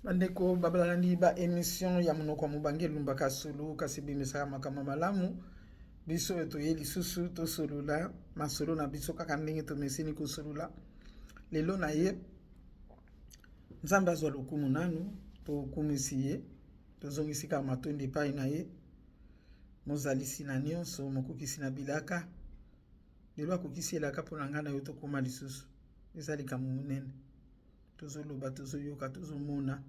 Bandeko babalandi ba émission ya monoko mobange lumbaka solo kasi bimisaka makambo malamu biso etoye lisusu tosolula masolo na biso kaka ndenge tomesini kosolula lelo na ye nzambe azwa lokumu nanu tokumisi ye tozongisi kaka matondi epai na ye mozalisi na nyonso mokokisi na bilaka lelo akokisi elaka mpo na ngai na yo tokóma lisusu eza likambo monene tozoloba tozoyoka tozomona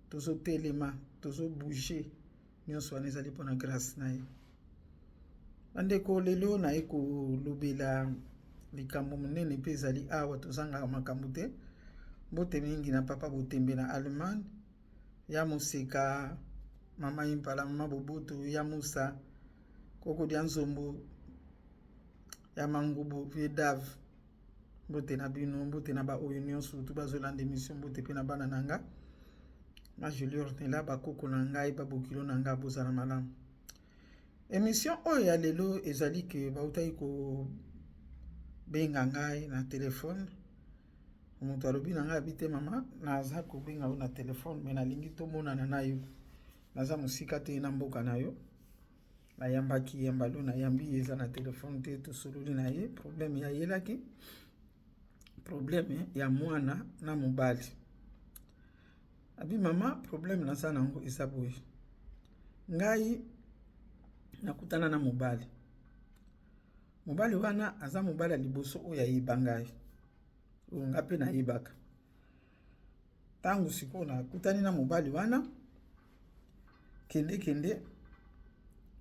tozotelema tozobouge nyonso wana ezali mpo na grâce na ye bandeko lelo na ye kolobela likambo monene mpe ezali awa tozangaka makambo te mbote mingi na papa botembe na Allemagne ya moseka mama impala mama boboto ya musa koko dia nzombo ya mangubo vedave mbote na bino mbote na ba oyo nyonso tu bazolanda émission mbote pe na bana nanga ma Julie Ornella bakoko na ngai babokilo na ngai bozala malamu émission oyo ya lelo ezali ke bautaki ko benga ngai na telefone moto alobi na ngai abite mama naza kobenga yo na telefone me nalingi tomonana na yo naza mosika te na mboka na yo nayambaki yambalo nayambi eza na telefone te tosololi na ye problème ya yelaki problème ya mwana na mobali abi mama problème naza nango eza boye ngai nakutana na mobali wana aza mobali ya liboso oyo ayeba ngai oyo nga mpe nayebaka ntango sikoyo nakutani na mobali wana kende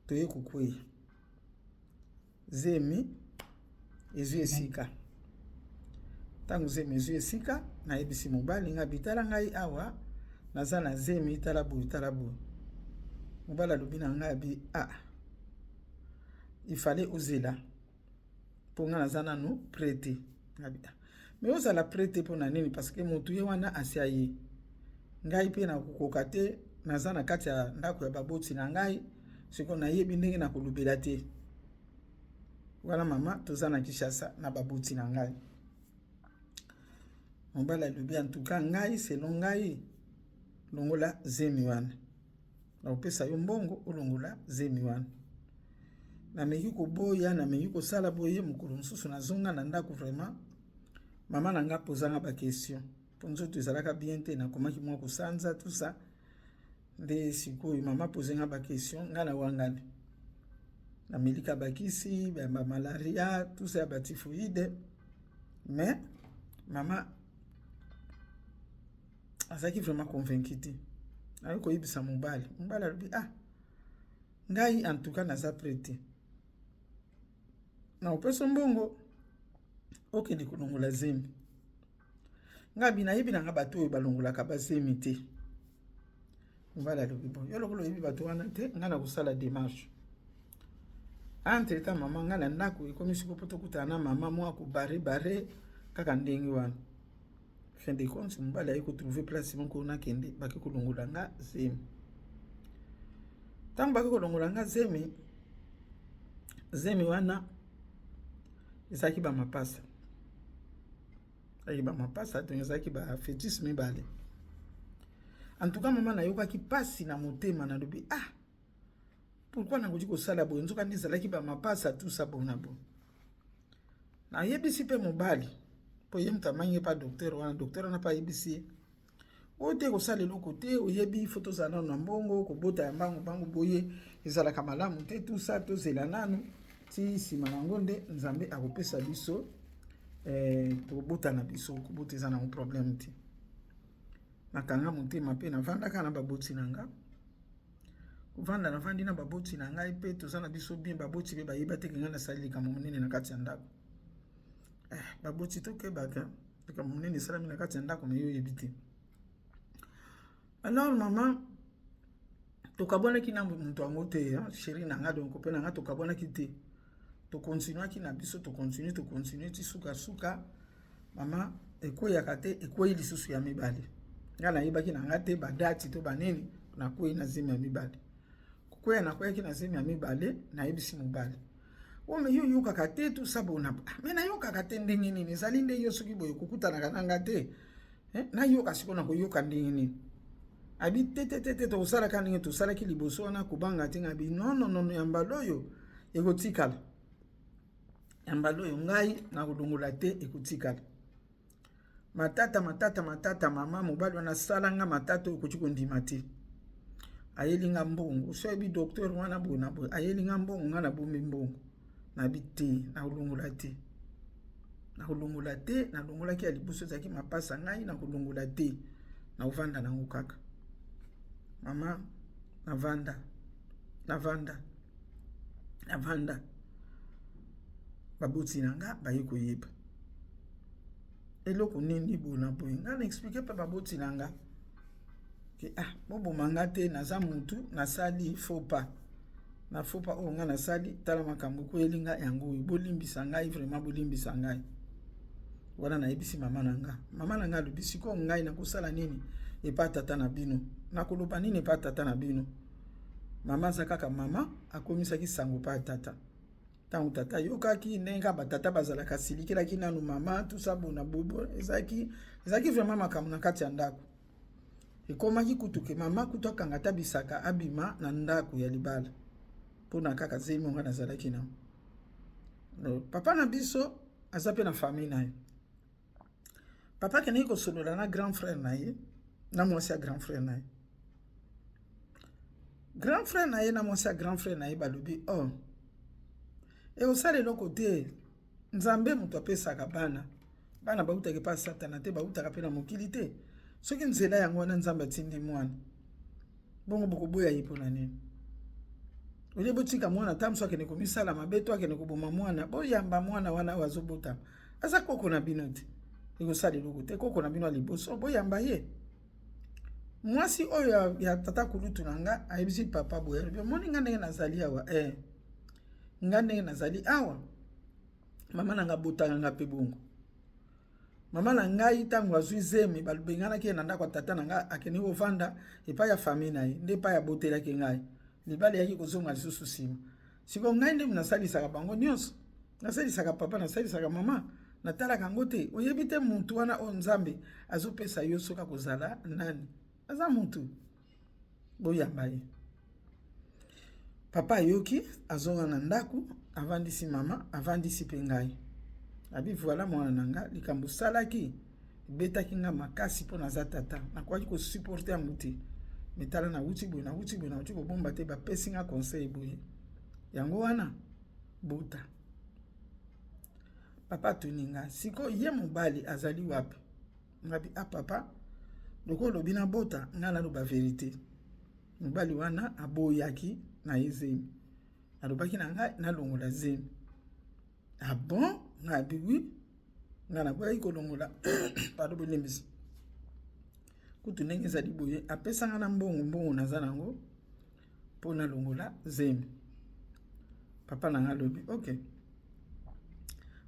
toye kokweya zemi ezwi esika ntango zemi ezwi esika nayebisi mobali nga bitala ngai awa naza na zemi tala boye mobali alobi na ngai abi il fallait ozela mpo nga naza nanu prêté me ozala prêté mpo na nini parce que motu ye wana asi aye ngai mpe nakokoka te naza na kati ya ndako ya baboti na ngai sikoyo nayebi ndenge nakolobela te wana mama toza na Kinshasa na baboti na ngai mobali alobi en tout cas ngai selon ngai longola zemi wana nakopesa yo mbongo olongola zemi wana nameki koboya nameki kosala boye mokolo mosusu nazonga na ndako vraiment mama na nga pozanga bakestion mpo nzoto ezalaka bien te nakomaki mwa kosanza tout ça nde sikoyo mama pozenga bakestion nga na wangani namelika bakisi bamalaria tout ça ya batifoide mais mama azalaki vraiment convaincu te ayo koyebisa mobali alobi ngai en tout cas naza prêté na opesa mbongo okende kolongola zemi ngai binayebi na nga bato oyo balongolaka bazemi te mobali alobi bon yo lokolo oyebi bato wana te ngai na kosala démarche entre temps mama ngai na ndako ekomi siko mpo tokutana na mama mwa kobare kaka ndenge wana fin de compte mobali aye kotrouve place moko nakende baki kolongola nga zemi ntango baki kolongola nga zemi wana ezalaki bamapasa donc ezalaki bafétis mibale en tout cas mama nayokaki pasi na motema nalobi pourquoi nakoki kosala boye nzoka nde ezalaki bamapasa tusa bona bo nayebisi mpe mobali mpo ye moto amangi pa docteur wana mpe ayebisi ye oyo te kosala eloko te oyebi fo tozala nano na mbongo kobota ya mbango boye ezalaka malamu te tusa tozela nanu ti nsima nango nde nzambe akopesa biso tobota na biso kobota eza nango problème te nakanga motema mpe navandaka na baboti na nga kovanda navandi na baboti na ngai mpe toza na biso bien baboti mpe bayeba te kenga nasali likambo monene na kati ya ndako baboti tokebaka likambo monene esalami na kati ya ndako me yo oyebi te alors mama tokabwanaki na moto yango te chéri na nga donc mpe na nga tokabwanaki te tokontinuaki na biso tokontinue ti suka mama ekweyaka te ekweyi lisusu ya mibale nga nayebaki na nga te badati to banini nakweyi na zemi ya mibale kokweya nakweyaki na zemi ya mibale nayebisi mobali me yo yokaka te tosabona me nayokaka te ndenge nini ezali nde yo soki boye kokutanaka na nga te nayoka sikoyo na koyoka ndenge nini abi tete to sala kaninge to sala ki liboso wana kubanga tinga bi non yamba loyo ekotikala yamba loyo ngai na kulungula te ekotikala matata mama mobali wana salanga matata okuchiko ndima te ayelinga mbongo so ebi docteur wana bona bo ayelinga mbongo ngana bombe mbongo na bite na kulungula te na longola ki alibuso zaki mapasa ngai na kulungula te na uvanda na ngukaka mama navanda baboti nanga baye koyeba eloko nini bona boye nga na expliquer pe baboti nanga ke bobo manga te naza mutu nasali faux pas o nga nasali tala makambo ko elinga yango bolimbisa ngai vraiment bolimbisa ngai wana na ebisi mama nanga lobisi ko ngai na kusala nini epa tata na bino nakoloba nini epa tata na bino mama zakaka mama akomisaki sango pa tata tangu tata yokaki nenga batata bazalaka silikelaki nanu mama tout ça bona bobo ezaki vraiment makambo na kati ya ndako ekomaki kutuke mama kutu akanga bisaka abima na ndako ya libala mpona kaka zemi nga nazalaki na papa na biso aza pe na famille na ye papa keneki kosolola na grand frère na ye na mwasi ya grand frère na ye na mwasi ya grand frère na ye balobi osala eloko te nzambe moto apesaka bana bautaki pa satana te bautaka pe na mokili te soki nzela yango wana nzambe atindi mwana bongo bokoboya ye mpona nini olie botika mwana ta mosu akende komisala mabe to akende koboma mwana boyamba mwana wana oyo azobotama aza koko na bino te ekosala eloko te koko na bino ya liboso boyamba ye mwasi oyo ya tata kulutu na nga ayebisi papa boye alobi omoni nga ndenge nazali awa nga ndenge nazali awa mama na nga botanga nga mpe bongo mama na ngai ntango azwi zemi balobenganaki ye na ndako ya tata na nga akende kovanda epai ya famille na ye nde epai abotelaki ngai libala yaki kozonga lisusu nsima siko ngai nde nasalisaka bango nyonso nasalisaka papa nasalisaka mama natalaka yango te oyebi te mutu wana oyo nzambe azopesa yo soki akozala nani aza mutu boyamba ye papa ayoki azonga na ndako avandisi mama avandisi mpe ngai abi voilà mwana na nga likambo salaki ebetaki nga makasi mpo naza tata nakwaki kosuporte yango te metala na wuti boye kobomba te bapesi nga conseil boye yango wana bota papa atuni nga siko ye mobali azali wapi ngabi papa loko olobi na bota nga naloba verite mobali wana aboyaki na ye zemi alobaki na ngai nalongola zemi bon ngabi wi nga naboyaki kolongola pardon bolembisi kutu ndenge ezali boye apesanga na mbongo naza nango mpo nalongola zemi papa na nga alobi ok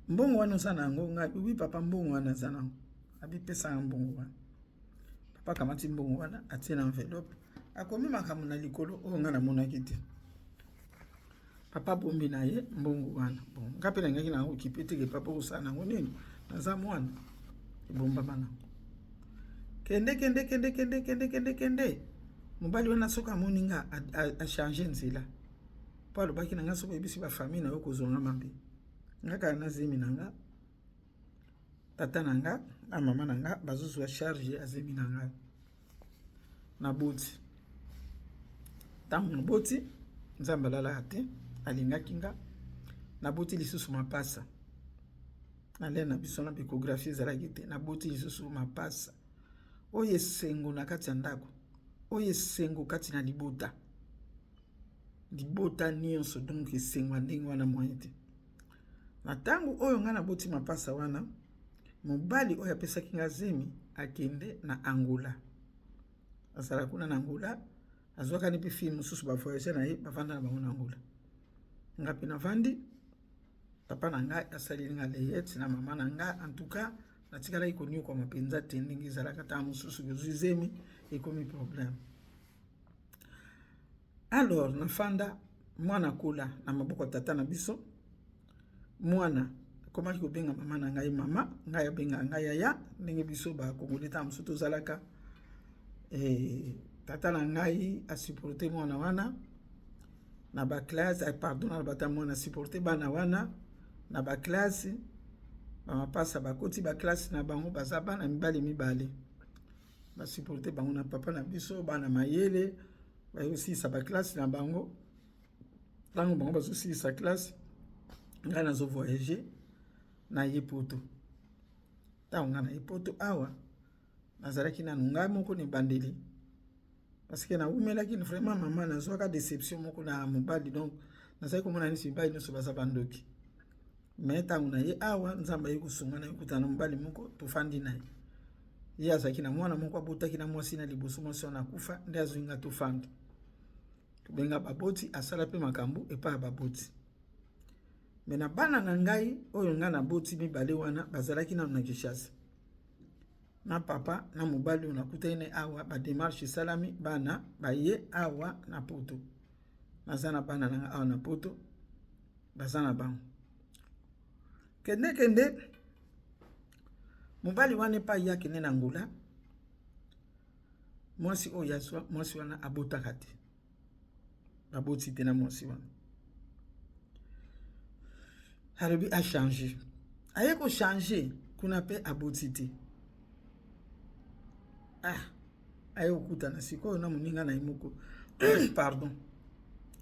mbongo wana oza nango ngabi wi papa mbongo wana aza nango abipesanga mbongo wana papa akamati mbongo wana atie na enveloppe akomi makambo na likolo oyo nga namonaki te papa bombi na ye mbongo wana bon nga mpe nangaki nango okipe teke papa okosala nango nini naza mwana ebombama nango kende mobali wana soki amoni nga achange nzela mpo alobaki na nga soki oyebisi bafamille na yo kozonga mabe nga kala nazemi na nga tata na nga na mama na nga bazozwa charge azemi na nga naboti ntango naboti nzambe alalaka te alingaki nga naboti lisusu mapasa nale na biso na bikographie ezalaki te naboti lisusu mapasa oyo esengo na kati ya ndako oyo esengo kati na libota nyonso donc esengo ndenge wana moye te na ntango oyo nga naboti mapasa wana mobali oyo apesaki nga zemi akende na Angola azala kuna na Angola azwakani mpe fille mosusu bavoyage na ye bavanda na bango na Angola nga mpe navandi papa na nga asaleli nga layette na mama na nga en tout cas natikalaki koniokama mpenza te ndenge ezalaka ntango mosusu kozwi zemi ekomi problème alors nafanda mwana kola na maboko ya tata na biso mwana akomaki kobenga mama na ngai mama ngai abenga ngai yaya ndenge biso bakongoli ntango mosusu tozalaka tata na ngai a supporté mwana wana na ba classe pardon na bata mwana supporté bana wana na ba classe ba mapasa bakoti ba classe na bango baza bana mibale ba supporté bango na papa na biso bana mayele ba aussi sa ba classe na bango tango bango bazo si sa classe nga na zo voyager na Yepoto tango nga na Yepoto awa nazalaki na nunga moko ni bandeli parce que na umelaki vraiment maman na zwaka déception moko na mobali donc nazali komona nisi mibali nyonso baza bandoki mais tango na ye awa nzambe ayi kosunga na yokutana mobali moko tofandi na ye azalaki na mwana moko abotaki na mwasi na liboso mwasi wana akufa nde azwinga tofandi tobenga baboti asala mpe makambo epai ya baboti me na bana na ngai oyo nga na boti mibale wana bazalaki nano na Kinshasa na papa na mobali oyo nakutani awa bademarshe esalami bana baye awa na poto naza na bana na awa na poto baza na bango kende mobali wana epai ye akende na Angola mwasi oyo azwa mwasi wana abotaka te baboti te na mwasi wana alobi achange aye kochange kuna mpe aboti te aye kokutana sikoyo na moninga na ye moko pardon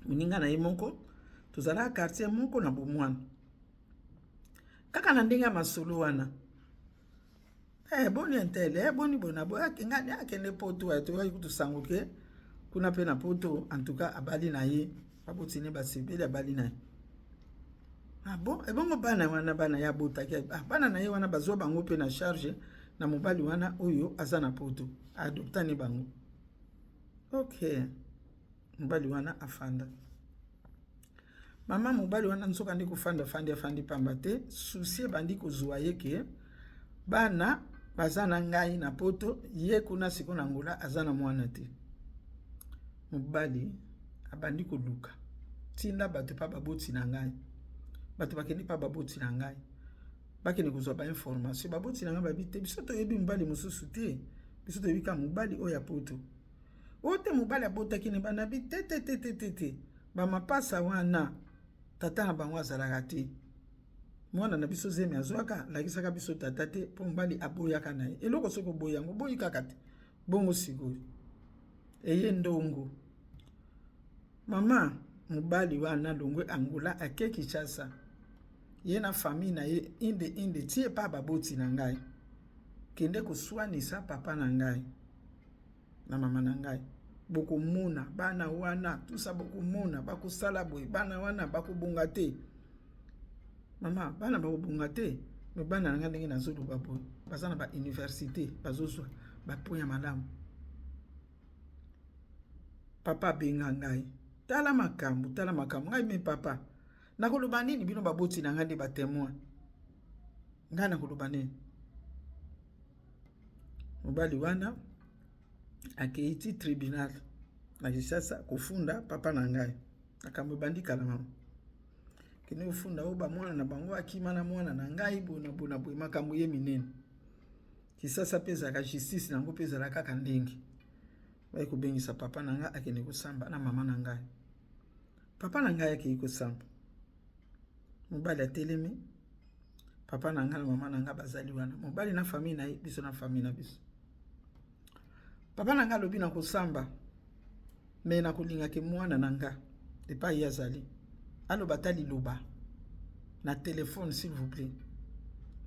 moninga na ye moko tozalaka quartier moko na bomwana kaka na ndenge ya masolo wana boni entele boni bona bo akende poto atoyaki kutusango ke kuna mpe na poto en tout cas abali na ye babotini basebeli abali na ye bon ebongo bana wana bana ya botaki bana na ye wana bazwa bango mpe na charge na mobali wana oyo aza na poto adoptani bango ok mobali wana afanda mama mobali wana nsoka ndi kofanda afandi pamba te susi ebandi kozwa ye ke bana baza na ngai na poto ye kuna siko na Angola aza na mwana te mobali abandi koluka tinda bato pa baboti na ngai bato bakende pa baboti na ngai bakende kozwa ba information baboti na ngai babi te biso toyebi mobali mosusu te biso toyebi ka mobali oyo ya poto ote mobali abotaki ne bana bi te ba mapasa wana tata na bango azalaka te mwana na biso zemi azwaka lakisaka biso tata te po mobali aboyaka na ye eloko soki oboyi yango boyi kaka te bongo sikoyo eye ndongo mama mobali wana longwe Angola ake Kinshasa ye na famille na ye inde tie pa baboti na ngai kende koswanisa papa na ngai na mama na ngai bokomona bana wana tusa bokomona bakosala boye bana wana bakobonga te mama bana bakobonga te me bana na ngai ndenge nazoloba boye baza na ba université bazozwa baponya malamu papa benga ngai tala makambo ngai me papa nakoloba nini bino baboti na ngai nde batemoin ngai nakoloba nini mobali wana akeiti tribunal na Kinshasa kofunda papa na ngai makambo ebandi kala mama kende kofunda oyo bamwana na bango akima na mwana na ngai bona boye makambo ye minene Kinshasa mpe ezalaka justice nango mpe ezalaka kaka ndenge baye kobengisa papa na ngai akende kosamba na mama na ngai papa na ngai akei kosamba mobali atelemi papa na ngai na mama na ngai bazali wana mobali na famille na ye biso na famille na biso papa na ngai alobi na kosamba me na kolinga ke mwana na ngai epai ye azali aloba ta liloba na téléphone s'il vous plaît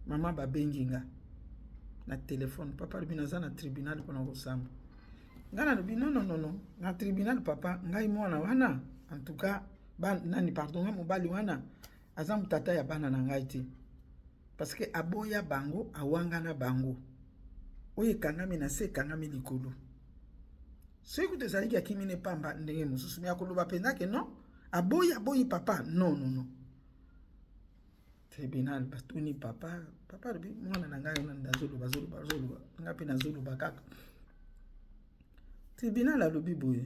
mama babengi nga na téléphone papa alobi naza na tribunal mpona kosamba ngai nalobi non na tribunal papa ngai mwana wana en tout cas nani pardon nga mobali wana aza mutata ya bana na ngai te parce que aboya bango awanga bango oyo ekangami na se ekangami likolo soki kutu ezalaki akimi ne pamba ndenge mosusu me akoloba mpenza ke non aboyi papa non tribunal batuni papa alobi mwana na ngai wana ndazoloba nga mpe nazoloba kaka tribunal alobi boye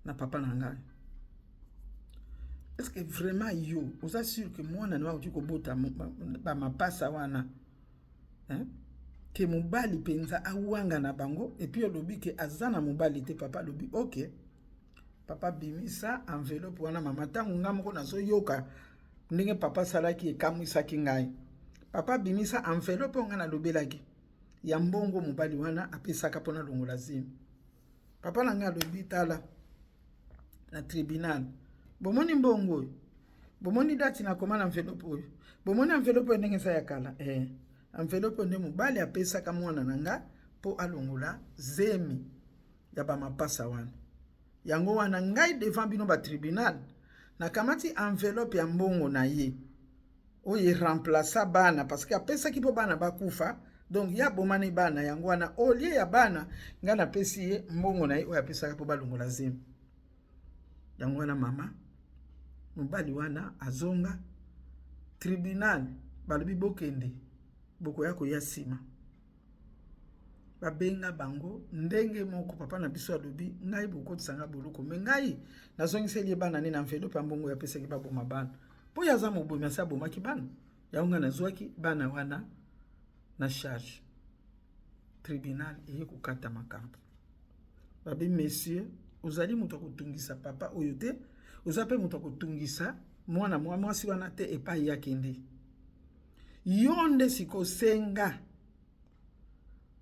na papa na ngai est-ce que vraiment yo oza sûr que mwana na wakuti kobota ba mapasa wana ke mobali penza awanga na bango et puis olobi ke azana mobali te papa lobi OK papa bimisa enveloppe wana mama tangu nga moko nazo yoka ndenge papa salaki ekamwisaki ngai papa bimisa enveloppe nga na lobelaki ya mbongo mobali wana apesaka pona longola zimi papa na nga lobi tala na tribunal bomoni mbongo oyo bomoni dati na komana enveloppe oyo bomoni enveloppe ndenge sa ya kala enveloppe nde mobali apesaka mwana na nga po alongola zemi ya bamapasa wana yango wana ngai devant bino ba tribunal na kamati enveloppe ya mbongo na ye oye remplaça bana parce que apesaki po bana bakufa donc ya bomani bana yango wana olie ya bana nga na pesi ye mbongo na ye oyo apesaka po balongola zemi yango wana mama mobali wana azonga tribunal balobi bokende bokoya koya nsima babenga bango ndenge moko papa na biso alobi ngai bokotisanga boloko me ngai nazongiseli bana ne na enveloppe ya mbongo yapesaki baboma bana po yaza mobomi asi abomaki bana yango nga nazwaki bana wana na charge tribunal eye kokata makambo babi monsieur ozali moto akotungisa papa oyo te oza mpe moto akotungisa mwana mwasi wana te epai yakende yo nde sikosenga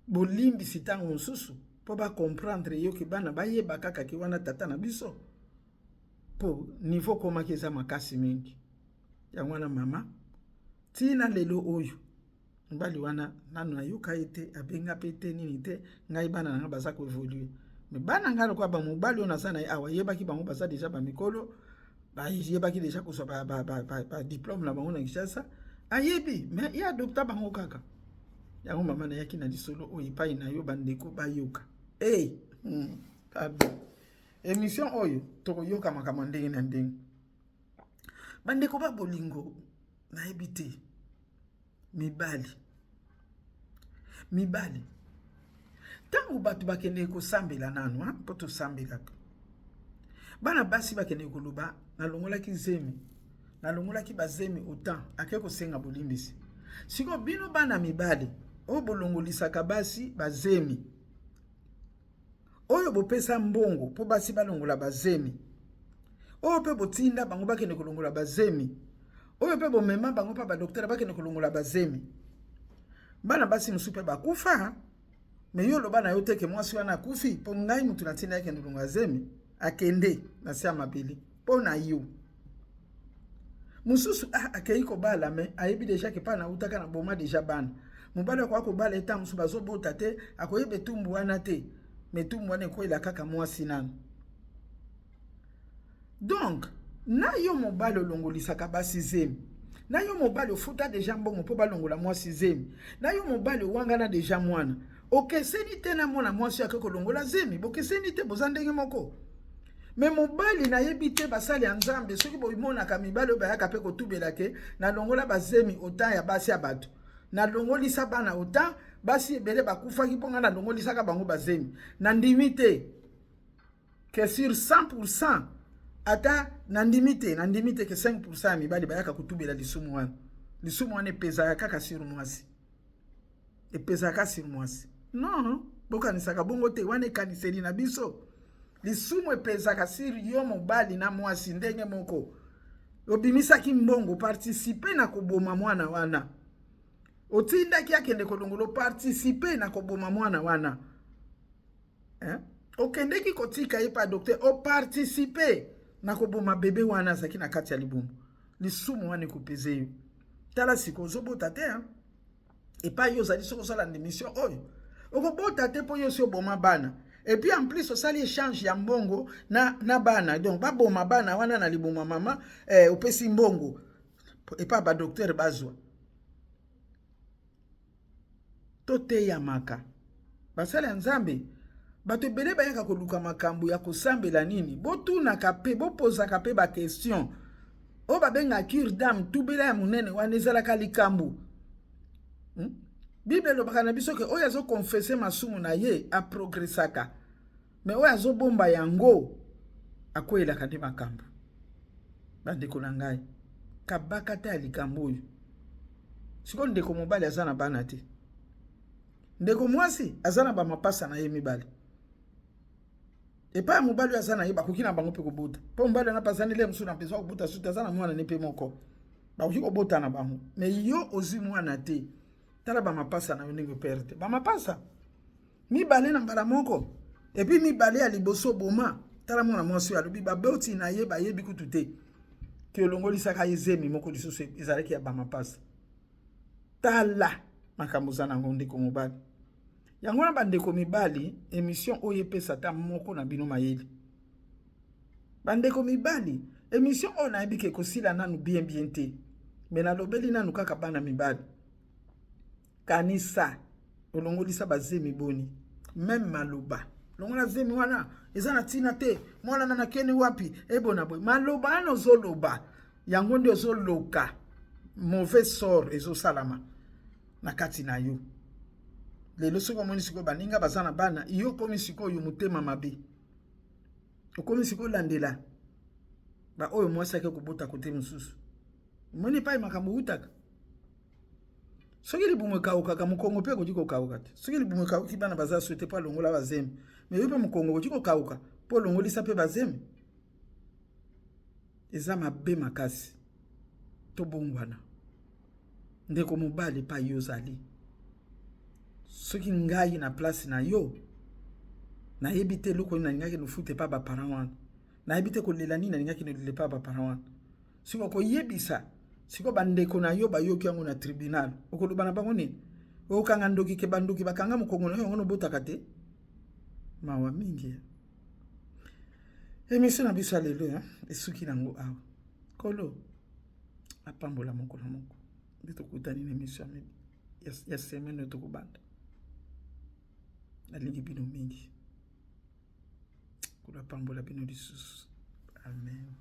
bolimbisi ntango mosusu mpo bacomprendre yo ke bana bayeba kaka ke wana tata na biso mpo niveau komaki eza makasi mingi yango wana mama ntina lelo oyo mobali wana nano nayoka ye te abenga mpe te nini te ngai bana na nga baza koevolue me bana ngai lokola bamobali oyo naza na ye awa yebaki bango baza deja bamikolo bayebaki deja kozwa badiplome na bango na Kinshasa ayebi me ye adopta bango kaka yango mama nayaki na lisolo oyo epai na yo bandeko bayoka émission oyo tokoyoka makambo ndenge na ndenge bandeko ba bolingo nayebi te mibali ntango bato bakende kosambela nanu mpo tosambelaka bana basi bakende koloba nalongolaki zemi nalongolaki bazemi autant ake kosenga bolimbisi siko bino bana mibali oyo bolongolisaka basi bazemi oyo bopesa mbongo mpo basi balongola bazemi oyo mpe botinda bango bakende kolongola bazemi oyo mpe bomema bango mpa badoktera bakende kolongola bazemi bana basi mosusu mpe bakufa me yo loba na yo teke mwasi wana akufi mpo ngai mutu natinda akende kolongola zemi akende na se ya mabele mpo na yo mosusu akei kobala me ayebi deja ke mpa na utaka na boma deja bana mobali akoka kobala eta mosusu bazobota te akoyeba etumbu wana te me etumbu wana ekoyela kaka mwasi nano donc na yo mobali olongolisaka basi zemi na yo mobali ofuta deja mbongo mpo balongola mwasi zemi na yo mobali owangana deja mwana okeseni te na mwana mwasi ake kolongola zemi bokeseni te boza ndenge moko me mobali nayebi te basali ya nzambe soki bomonaka mibali oyo bayaka mpe kotubela ke nalongola bazemi ota ya basi ya bato nalongolisa bana ota basi ebele bakufaki mpo nga nalongolisaka bango bazemi nandimi te ke sur 100% ata nandimi te ke 5% ya mibali bayaka kotubela lisumu wana epezaka kaka sur mwasi non bokanisaka bongo te wana ekaniseli na biso lisumu epezaka sur yo mobali na mwasi ndenge moko obimisaki mbongo participe na koboma mwana wana otindaki akende kolongolo participe na koboma mwana wana okendeki kotika ye pa docteur oparticipe na koboma bebe wana azaki na kati ya libumu lisumu wana ekopeze yo tala siko ozobota te epai yo ozali soki osala démission oyo okobota te mpo yo si oboma bana et puis en plus osali échange ya mbongo na bana donc baboma bana wana na libumu mama opesi mbongo epai badocteur bazwa toteyamaka basala ya nzambe bato ebele bayaka koluka makambo ya kosambela nini botunaka mpe bopozaka mpe bakestion oyo babenga cure d'âme tubela ya monene wana ezalaka likambo bible elobaka na biso ke oyo azokonfese masumu na ye aprogresaka me oyo azobomba yango akweyelaka nde makambo bandeko na ngai kabaka te ya likambo oyo sikoyo ndeko mobali aza na bana te ndeko mwasi azana ba mapasa na ye mibali epa mobali azana ye bakoki na bango pe kobota po mobali na pasani le msu na pesa kobota suta azana mwana ne pe moko bakoki kobota na bango mais yo ozi mwana te tala ba mapasa na yo ndenge perte ba mapasa mibale na mbala moko epi mibale ya liboso boma tala mwana mwasi alobi baboti na ye bayebi kutu te ti olongolisaka ye zemi moko lisusu ezalaki ya ba mapasa tala makambo za nango ndeko mobali yango na bandeko mibali émission oyo epesa ta moko na bino mayele bandeko mibali émission oyo nayebi ke kosila nanu bien te me nalobeli nanu kaka bana mibali kanisa olongolisa bazemi boni même maloba longola zemi wana eza na tina te mwana na nakeni wapi ebona boy maloba ana ozoloba yango nde ozoloka mauvais sort ezosalama na kati na yo lelo soko moni siko baninga bazana bana iyo komi siko yo mutema mabe okomi siko landela ba oyo mwasa ke kubota kote mususu moni pai makambo utaka soki libumu kauka ka mukongo pe kodiko kauka te soki libumu kauki bana baza souhaité pas longola bazeme mais yo pe mukongo kodiko kauka po longolisa pe bazeme eza mabe makasi to bongwana ndeko mobali pa yo zali soki ngai na place na yo na yebite loko na ngaki no fute pa ba parent wana na yebite ko lela ni na ngaki no lela pa ba parent wana siko ko yebisa siko bandeko na yo ba yoki yango na tribunal okoloba na bango ni okanga ndoki ke bandoki bakanga mukongo na yo ngono botaka te mawa mingi émission na biso lelo esuki nango awa kolo apambola moko na moko ndito kutani na émission ya semaine to kubanda nalingi bino mingi kula pambola bino lisusu amen.